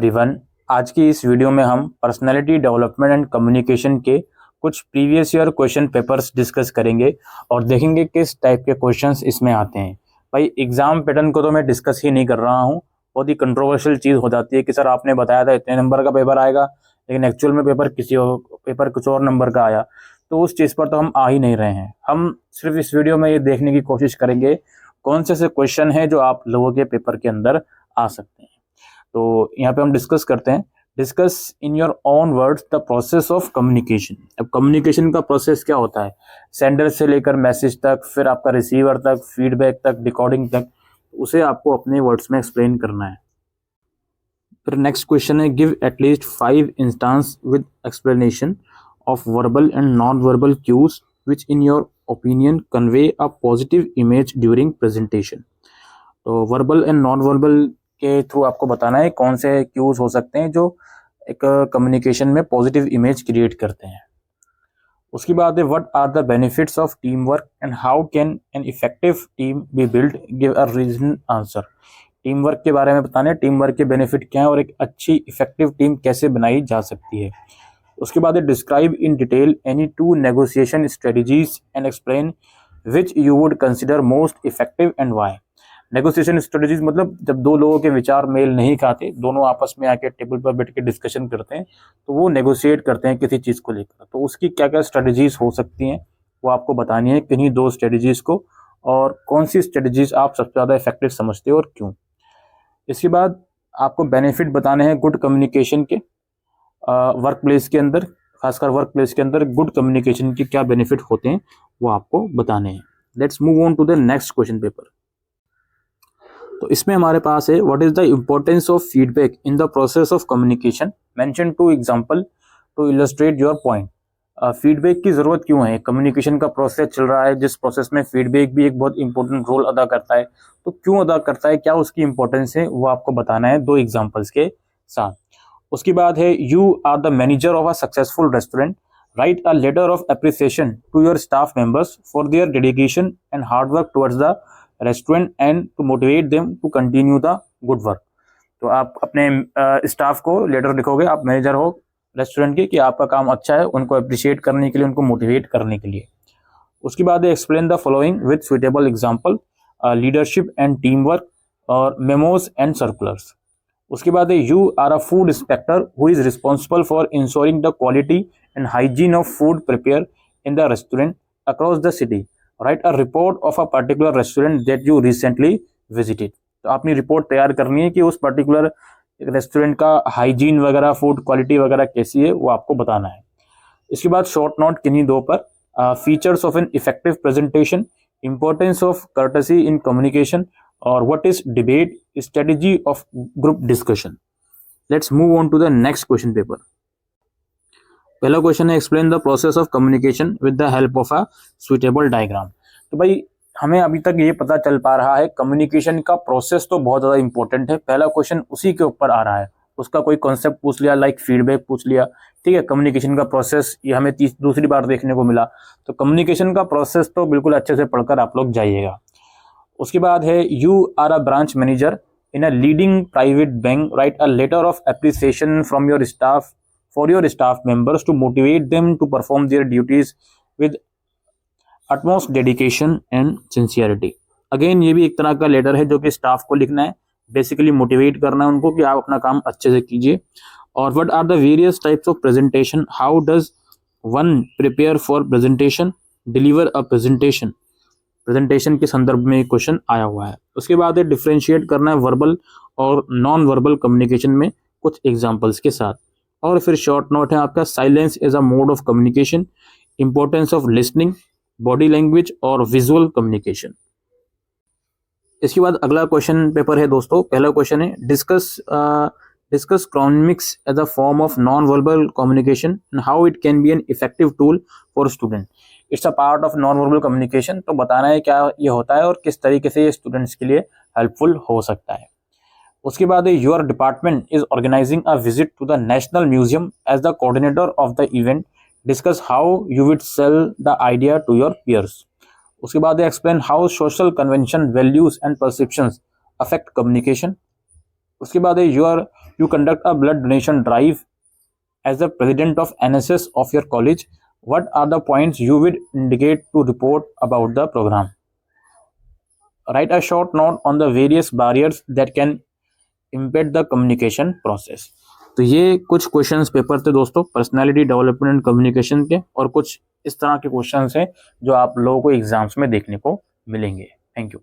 Everyone, आज की इस वीडियो में हम पर्सनालिटी डेवलपमेंट एंड कम्युनिकेशन के कुछ previous year question papers discuss करेंगे और देखेंगे किस टाइप के क्वेश्चंस इसमें आते हैं। भाई एग्जाम पैटर्न को तो मैं डिस्कस ही नहीं कर रहा हूँ, बहुत ही कंट्रोवर्शियल चीज़ हो जाती है कि सर आपने बताया था इतने नंबर का पेपर आएगा, लेकिन एक्चुअल में पेपर कुछ और नंबर का आया। तो उस चीज़ पर तो हम आ ही नहीं रहे हैं। हम सिर्फ इस वीडियो में ये देखने की कोशिश करेंगे कौन से क्वेश्चन है जो आप लोगों के पेपर के अंदर आ सकते हैं। तो यहाँ पे हम डिस्कस करते हैं, discuss in your own words the process of communication. अब कम्युनिकेशन का प्रोसेस क्या होता है, सेंडर से लेकर मैसेज तक, फिर आपका रिसीवर तक, फीडबैक तक, डिकोडिंग तक, उसे आपको अपने वर्ड्स में एक्सप्लेन करना है। फिर नेक्स्ट क्वेश्चन है, give at least 5 instances with explanation of verbal and non verbal cues which in your opinion convey a positive image during presentation. तो वर्बल एंड नॉन वर्बल के थ्रू आपको बताना है कौन से क्यूज हो सकते हैं जो एक कम्युनिकेशन में पॉजिटिव इमेज क्रिएट करते हैं। उसके बाद है, what are the benefits of team work and how can an effective team be build, give a reason answer. Team work के बारे में बताना है, टीम वर्क के बेनिफिट क्या है और एक अच्छी इफेक्टिव टीम कैसे बनाई जा सकती है। उसके बाद है, describe in detail any 2 negotiation strategies and explain which you would consider most effective and why. Negotiation strategies मतलब जब दो लोगों के विचार मेल नहीं खाते, दोनों आपस में आके टेबल पर बैठ के डिस्कशन करते हैं, तो वो नेगोशिएट करते हैं किसी चीज़ को लेकर, तो उसकी क्या क्या स्ट्रेटजीज हो सकती हैं वो आपको बतानी है, किन्हीं 2 स्ट्रेटजीज को, और कौन सी स्ट्रेटजीज आप सबसे ज़्यादा इफेक्टिव समझते हो और क्यों। इसके बाद आपको बेनिफिट बताने हैं गुड कम्युनिकेशन के, वर्क प्लेस के अंदर, खासकर वर्क प्लेस के अंदर गुड कम्युनिकेशन के क्या बेनिफिट होते हैं वो आपको बताने हैं। Let's move on to the next question paper. तो इसमें हमारे पास है, what is the importance of feedback in the process of communication, mention 2 example to illustrate your point. Feedback की जरूरत क्यों है, कम्युनिकेशन का प्रोसेस चल रहा है जिस प्रोसेस में फीडबैक भी एक बहुत इंपॉर्टेंट रोल अदा करता है, तो क्यों अदा करता है, क्या उसकी इंपॉर्टेंस है, वो आपको बताना है 2 एग्जाम्पल्स के साथ। उसके बाद है, you are the manager of a successful restaurant, write a letter of appreciation to your staff members for their dedication and hard work towards the restaurant and to motivate them to continue the good work. तो आप अपने staff को letter लिखोगे, आप manager हो restaurant के, कि आपका काम अच्छा है, उनको अप्रिशिएट करने के लिए, उनको मोटिवेट करने के लिए। उसके बाद explain the following with suitable example, leadership and team work और मेमोज एंड सर्कुलर्स। उसके बाद you are a food inspector who is responsible for ensuring the quality and hygiene of food prepare in the restaurant across the city, write a report of a particular restaurant that you recently visited. तो आपने report तैयार करनी है कि उस particular restaurant का hygiene वगैरह, food quality वगैरह कैसी है, वो आपको बताना है। इसके बाद शॉर्ट नोट किन्हीं 2 पर, features of an effective presentation, importance of courtesy in communication और what is debate strategy of group discussion. Let's move on to the next question paper. पहला क्वेश्चन है, explain the process of communication with the help of a suitable diagram. तो भाई हमें अभी तक ये पता चल पा रहा है कम्युनिकेशन का प्रोसेस तो बहुत ज़्यादा इंपॉर्टेंट है, पहला क्वेश्चन उसी के ऊपर आ रहा है, उसका कोई कॉन्सेप्ट पूछ लिया, लाइक फीडबैक पूछ लिया, ठीक है। कम्युनिकेशन का प्रोसेस ये हमें दूसरी बार देखने को मिला, तो कम्युनिकेशन का प्रोसेस तो बिल्कुल अच्छे से पढ़कर आप लोग जाइएगा। उसके बाद है, you are a branch manager in a leading private bank, write a letter of appreciation from your staff for your staff members to motivate them to perform their duties with utmost dedication and sincerity। Again ये भी एक तरह का letter है जो कि staff को लिखना है, बेसिकली मोटिवेट करना है उनको कि आप अपना काम अच्छे से कीजिए। और what are the various types of presentation, how does one prepare for presentation, deliver a presentation. Presentation के संदर्भ में क्वेश्चन आया हुआ है। उसके बाद है, डिफ्रेंशिएट करना है वर्बल और नॉन वर्बल कम्युनिकेशन में कुछ एग्जाम्पल्स के साथ। और फिर शॉर्ट नोट है आपका, silence is a mode of communication, importance of listening, body language और विजुअल कम्युनिकेशन। इसके बाद अगला क्वेश्चन पेपर है दोस्तों। पहला क्वेश्चन है, discuss chronemics as a form of non verbal communication and how it can be an effective tool for student. It's a part of non verbal communication, तो बताना है क्या ये होता है और किस तरीके से ये स्टूडेंट्स के लिए हेल्पफुल हो सकता है। उसके बाद your department is organizing a visit to the national museum as the coordinator of the event, discuss how you will sell the idea to your peers. उसके बाद explain how social convention, values and perceptions affect communication. उसके बाद you conduct a blood donation drive as the president of NSS of your college. What are the points you would indicate to report about the program? Write a short note on the various barriers that can impede the communication process. तो ये कुछ questions paper थे दोस्तों personality development and communication के, और कुछ इस तरह के क्वेश्चंस हैं जो आप लोगों को एग्जाम्स में देखने को मिलेंगे। Thank you.